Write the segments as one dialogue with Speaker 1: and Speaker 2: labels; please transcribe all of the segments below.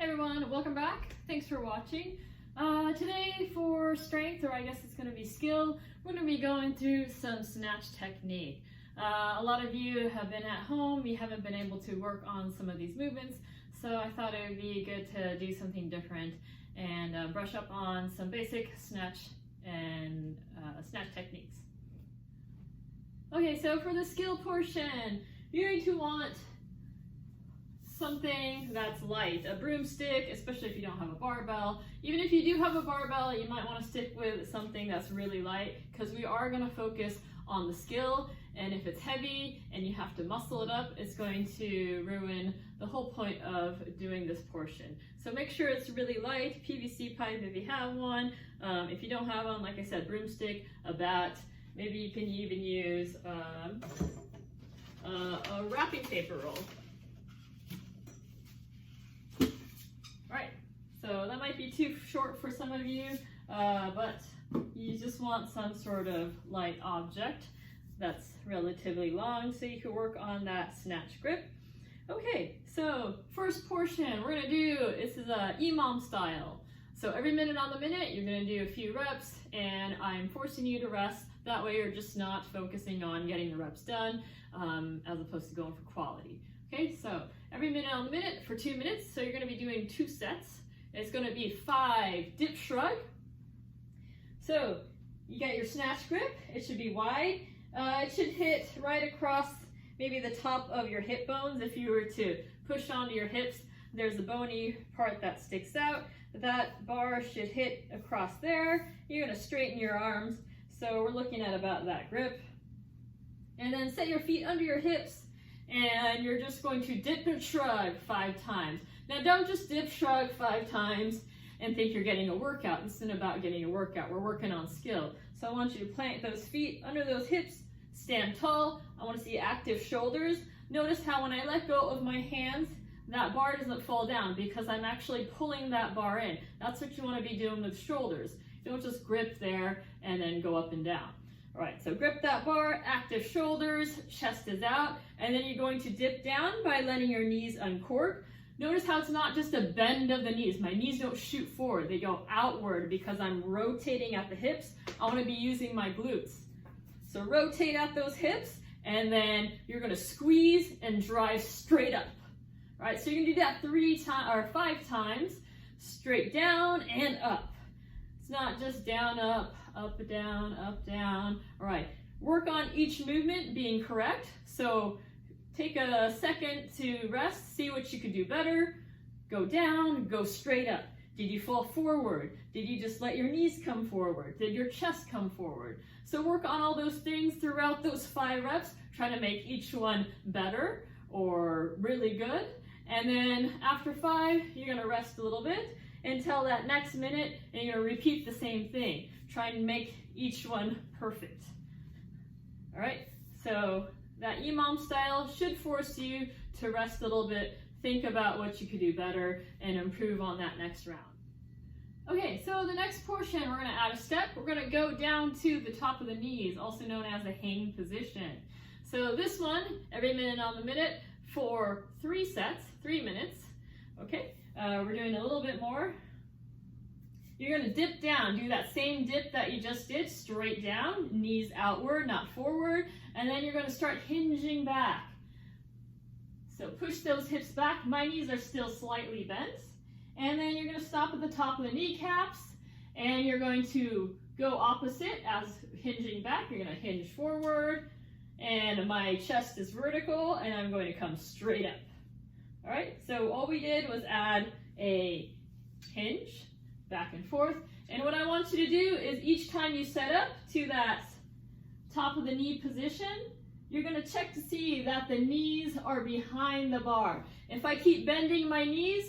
Speaker 1: everyone, welcome back. Thanks for watching. Today for strength, or I guess it's going to be skill, we're going to be going through some snatch technique. A lot of you have been at home, you haven't been able to work on some of these movements, so I thought it would be good to do something different and brush up on some basic snatch and snatch techniques. Okay, so for the skill portion, you're going to want something that's light, a broomstick, especially if you don't have a barbell. Even if you do have a barbell, you might want to stick with something that's really light because we are going to focus on the skill, and if it's heavy and you have to muscle it up, it's going to ruin the whole point of doing this portion. So make sure it's really light, PVC pipe if you have one. If you don't have one, like I said, broomstick, a bat, maybe you can even use a wrapping paper roll. Right, so that might be too short for some of you, but you just want some sort of light object that's relatively long so you can work on that snatch grip. Okay, so first portion we're gonna do, this is a EMOM style. So every minute on the minute, you're gonna do a few reps, and I'm forcing you to rest. That way you're just not focusing on getting the reps done, as opposed to going for quality. Okay, so every minute on the minute for 2 minutes. So you're going to be doing 2 sets. It's going to be 5 dip shrug. So you got your snatch grip. It should be wide. It should hit right across maybe the top of your hip bones. If you were to push onto your hips, there's a bony part that sticks out. That bar should hit across there. You're going to straighten your arms. So we're looking at about that grip. And then set your feet under your hips. And you're just going to dip and shrug 5 times. Now don't just dip shrug 5 times and think you're getting a workout. This isn't about getting a workout. We're working on skill. So I want you to plant those feet under those hips, stand tall. I want to see active shoulders. Notice how when I let go of my hands, that bar doesn't fall down because I'm actually pulling that bar in. That's what you want to be doing with shoulders. Don't just grip there and then go up and down. All right, so grip that bar, active shoulders, chest is out, and then you're going to dip down by letting your knees uncork. Notice how it's not just a bend of the knees. My knees don't shoot forward, they go outward because I'm rotating at the hips. I want to be using my glutes. So rotate at those hips, and then you're going to squeeze and drive straight up. All right, so you can do that 5 times, straight down and up. It's not just down, up, down, up, down. All right, work on each movement being correct. So take a second to rest, see what you could do better. Go down, go straight up. Did you fall forward? Did you just let your knees come forward? Did your chest come forward? So work on all those things throughout those 5 reps. Try to make each one better or really good. And then after 5, you're gonna rest a little bit until that next minute, and you're gonna repeat the same thing. Try and make each one perfect. All right, so that EMOM style should force you to rest a little bit, think about what you could do better, and improve on that next round. Okay, so the next portion, we're gonna add a step. We're gonna go down to the top of the knees, also known as a hang position. So this one, every minute on the minute for 3 sets, 3 minutes, okay? We're doing a little bit more. You're going to dip down, do that same dip that you just did, straight down, knees outward, not forward, and then you're going to start hinging back. So push those hips back. My knees are still slightly bent, and then you're going to stop at the top of the kneecaps, and you're going to go opposite as hinging back. You're going to hinge forward, and my chest is vertical, and I'm going to come straight up. All right, so all we did was add a hinge, back and forth. And what I want you to do is each time you set up to that top of the knee position, you're going to check to see that the knees are behind the bar. If I keep bending my knees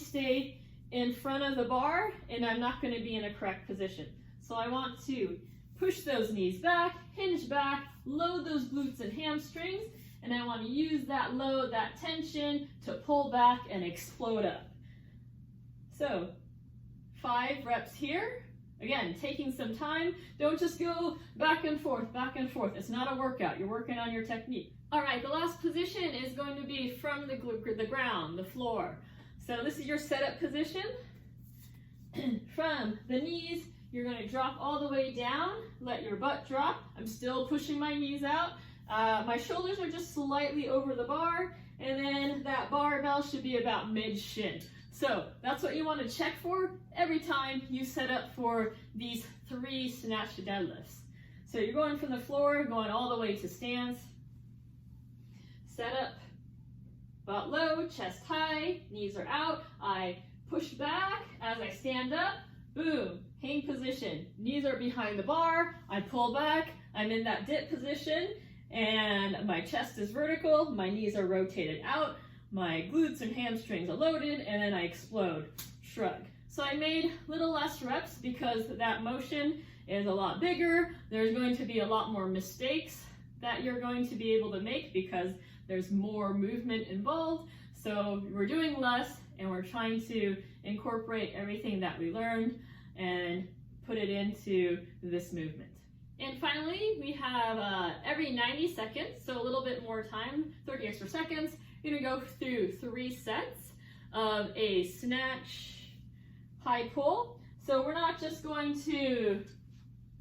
Speaker 1: stay in front of the bar, and I'm not going to be in a correct position. So I want to push those knees back, hinge back, load those glutes and hamstrings, and I want to use that load, that tension, to pull back and explode up. So 5 reps here. Again, taking some time. Don't just go back and forth, back and forth. It's not a workout. You're working on your technique. All right, the last position is going to be from the ground, the floor. So this is your setup position. From the knees, you're going to drop all the way down, let your butt drop. I'm still pushing my knees out. My shoulders are just slightly over the bar, and then that barbell should be about mid-shin. So that's what you want to check for every time you set up for these 3 snatch deadlifts. So you're going from the floor, going all the way to stands. Set up, butt low, chest high, knees are out. I push back as I stand up, boom, hang position. Knees are behind the bar, I pull back, I'm in that dip position, and my chest is vertical, my knees are rotated out, my glutes and hamstrings are loaded, and then I explode, shrug. So I made little less reps because that motion is a lot bigger. There's going to be a lot more mistakes that you're going to be able to make because there's more movement involved. So we're doing less and we're trying to incorporate everything that we learned and put it into this movement. And finally, we have every 90 seconds, so a little bit more time, 30 extra seconds, you're gonna go through 3 sets of a snatch high pull. So we're not just going to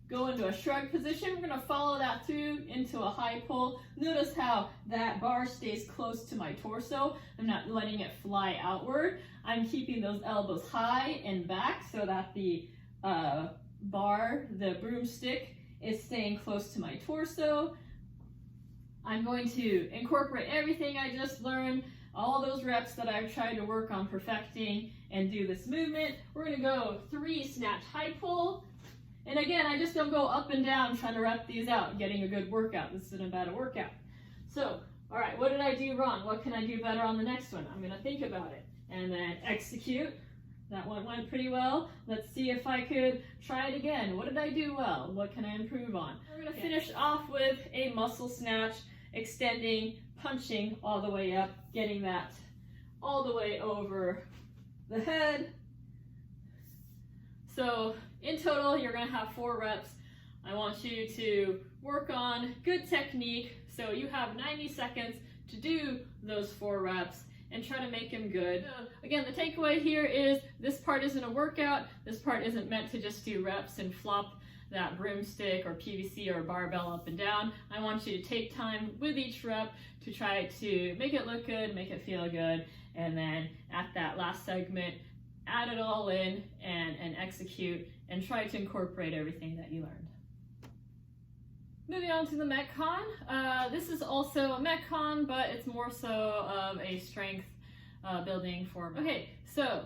Speaker 1: go into a shrug position, we're gonna follow that through into a high pull. Notice how that bar stays close to my torso. I'm not letting it fly outward. I'm keeping those elbows high and back so that the bar, the broomstick, is staying close to my torso. I'm going to incorporate everything I just learned, all those reps that I've tried to work on perfecting, and do this movement. We're gonna go 3 snatch high pull. And again, I just don't go up and down trying to rep these out, getting a good workout. This isn't about a workout. So, all right, what did I do wrong? What can I do better on the next one? I'm gonna think about it and then execute. That one went pretty well. Let's see if I could try it again. What did I do well? What can I improve on? We're gonna finish off with a muscle snatch, extending, punching all the way up, getting that all the way over the head. So in total, you're gonna have 4 reps. I want you to work on good technique. So you have 90 seconds to do those 4 reps and try to make them good. So again, the takeaway here is this part isn't a workout. This part isn't meant to just do reps and flop that broomstick or PVC or barbell up and down. I want you to take time with each rep to try to make it look good, make it feel good, and then at that last segment, add it all in and execute and try to incorporate everything that you learned. Moving on to the Metcon. This is also a Metcon, but it's more so of a strength building form. Okay, so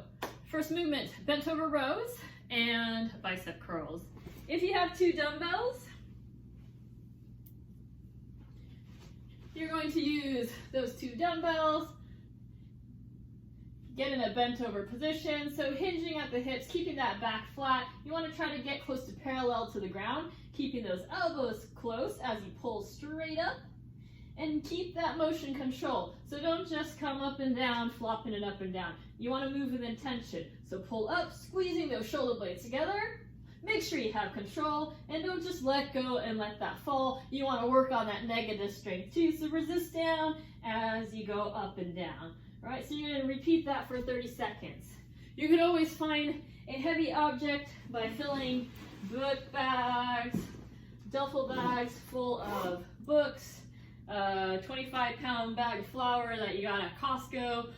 Speaker 1: first movement, bent over rows and bicep curls. If you have 2 dumbbells, you're going to use those 2 dumbbells, get in a bent over position, so hinging at the hips, keeping that back flat. You want to try to get close to parallel to the ground, keeping those elbows close as you pull straight up, and keep that motion control. So don't just come up and down, flopping it up and down. You want to move with intention. So pull up, squeezing those shoulder blades together. Make sure you have control, and don't just let go and let that fall. You want to work on that negative strength too, so resist down as you go up and down. All right, so you're going to repeat that for 30 seconds. You can always find a heavy object by filling book bags, duffel bags full of books, 25-pound bag of flour that you got at Costco.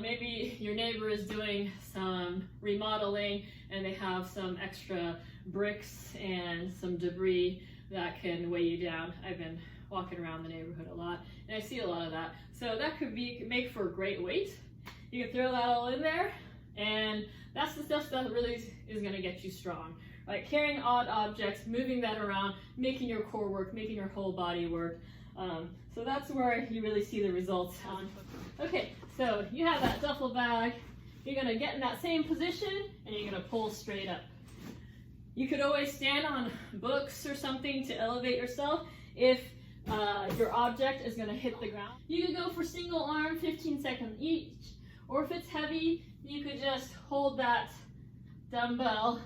Speaker 1: Maybe your neighbor is doing some remodeling and they have some extra bricks and some debris that can weigh you down. I've been walking around the neighborhood a lot and I see a lot of that. So that could make for a great weight. You can throw that all in there, and that's the stuff that really is going to get you strong. Like carrying odd objects, moving that around, making your core work, making your whole body work. So that's where you really see the results on. Okay, so you have that duffel bag. You're going to get in that same position and you're going to pull straight up. You could always stand on books or something to elevate yourself if your object is going to hit the ground. You could go for single arm, 15 seconds each, or if it's heavy, you could just hold that dumbbell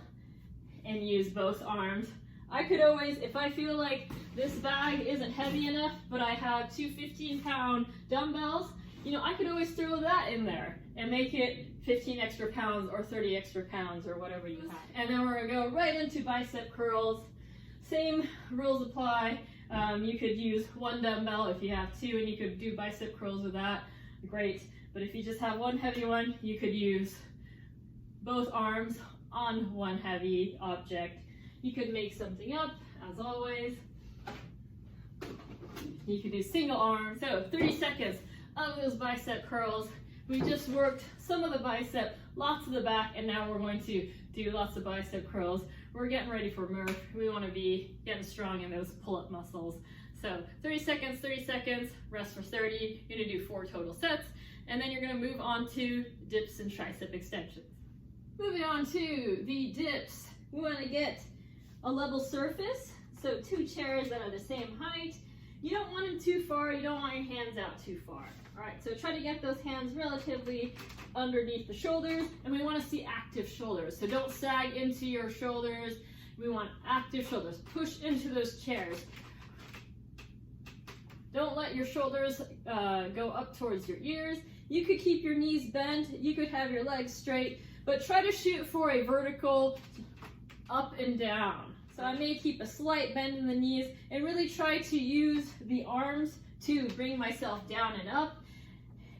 Speaker 1: and use both arms. I could always, if I feel like this bag isn't heavy enough, but I have 2 15-pound dumbbells, you know, I could always throw that in there and make it 15 extra pounds or 30 extra pounds or whatever you have. And then we're gonna go right into bicep curls. Same rules apply. You could use one dumbbell if you have two, and you could do bicep curls with that. Great. But if you just have one heavy one, you could use both arms on one heavy object. You could make something up, as always. You could do single arm. So 30 seconds of those bicep curls. We just worked some of the bicep, lots of the back, and now we're going to do lots of bicep curls. We're getting ready for Murph. We want to be getting strong in those pull-up muscles. So 30 seconds, rest for 30. You're going to do 4 total sets, and then you're going to move on to dips and tricep extensions. Moving on to the dips, we want to get a level surface, so 2 chairs that are the same height. You don't want them too far, you don't want your hands out too far. All right, so try to get those hands relatively underneath the shoulders, and we want to see active shoulders. So don't sag into your shoulders. We want active shoulders. Push into those chairs. Don't let your shoulders go up towards your ears. You could keep your knees bent. You could have your legs straight, but try to shoot for a vertical up and down. So I may keep a slight bend in the knees and really try to use the arms to bring myself down and up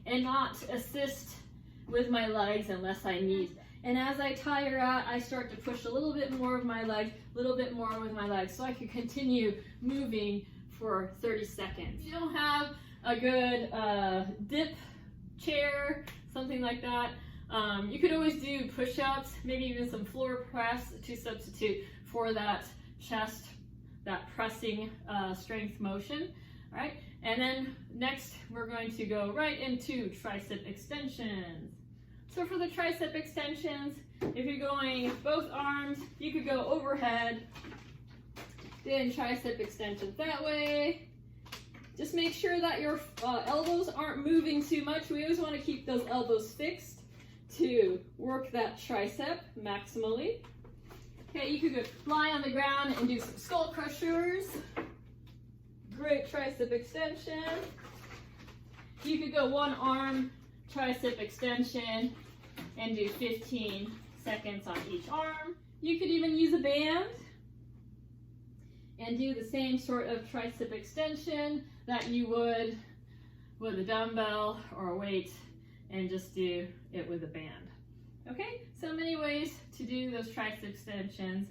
Speaker 1: and not assist with my legs unless I need. And as I tire out, I start to push a little bit more of my legs, a little bit more with my legs, so I can continue moving for 30 seconds. If you don't have a good dip chair, something like that, you could always do push-ups, maybe even some floor press to substitute for that chest, that pressing strength motion. All right, and then next we're going to go right into tricep extensions. So for the tricep extensions, if you're going both arms, you could go overhead, then tricep extensions that way. Just make sure that your elbows aren't moving too much. We always want to keep those elbows fixed to work that tricep maximally. Okay, you could go lie on the ground and do some skull crushers. Great tricep extension. You could go one arm tricep extension and do 15 seconds on each arm. You could even use a band and do the same sort of tricep extension that you would with a dumbbell or a weight, and just do it with a band. Okay, so many ways to do those tricep extensions.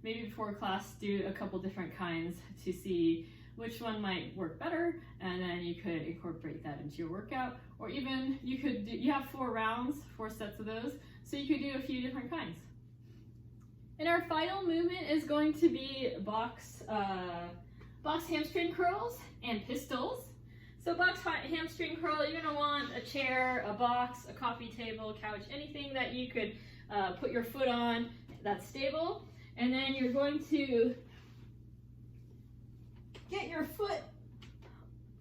Speaker 1: Maybe before class, do a couple different kinds to see which one might work better, and then you could incorporate that into your workout. Or even you could do, you have 4 rounds, 4 sets of those, so you could do a few different kinds. And our final movement is going to be box hamstring curls and pistols. So box hamstring curl, you're gonna want a chair, a box, a coffee table, a couch, anything that you could put your foot on that's stable. And then you're going to get your foot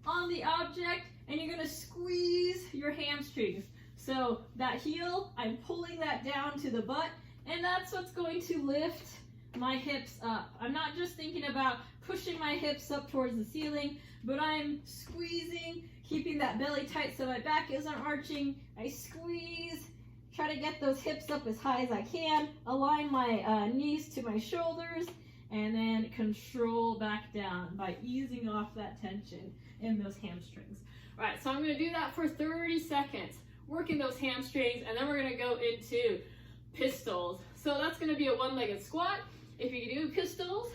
Speaker 1: on the object and you're gonna squeeze your hamstrings. So that heel, I'm pulling that down to the butt, and that's what's going to lift my hips up. I'm not just thinking about pushing my hips up towards the ceiling, but I'm squeezing, keeping that belly tight so my back isn't arching. I squeeze, try to get those hips up as high as I can, align my knees to my shoulders, and then control back down by easing off that tension in those hamstrings. All right, so I'm gonna do that for 30 seconds, working those hamstrings, and then we're gonna go into pistols. So that's gonna be a one-legged squat. If you do pistols,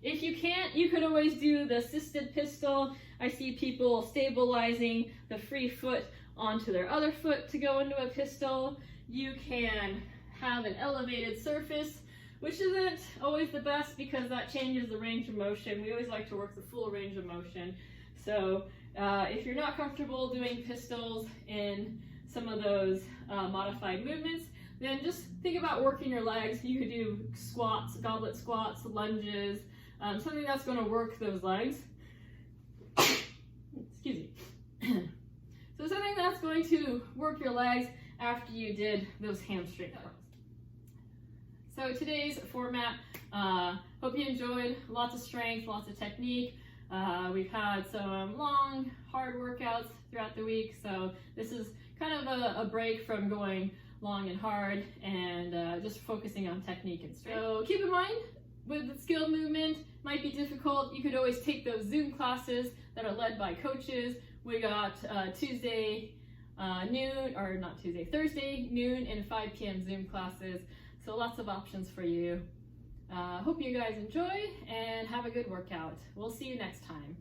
Speaker 1: if you can't, you could always do the assisted pistol. I see people stabilizing the free foot onto their other foot to go into a pistol. You can have an elevated surface, which isn't always the best because that changes the range of motion. We always like to work the full range of motion. So if you're not comfortable doing pistols in some of those modified movements, then just think about working your legs. You could do squats, goblet squats, lunges, something that's going to work those legs. Excuse me. So something that's going to work your legs after you did those hamstring curls. So today's format, hope you enjoyed. Lots of strength, lots of technique. We've had some long, hard workouts throughout the week, so this is kind of a break from going long and hard and just focusing on technique and strength. So keep in mind, with the skilled movement, might be difficult. You could always take those Zoom classes that are led by coaches. We got Thursday noon and 5 p.m. Zoom classes. So lots of options for you. Hope you guys enjoy and have a good workout. We'll see you next time.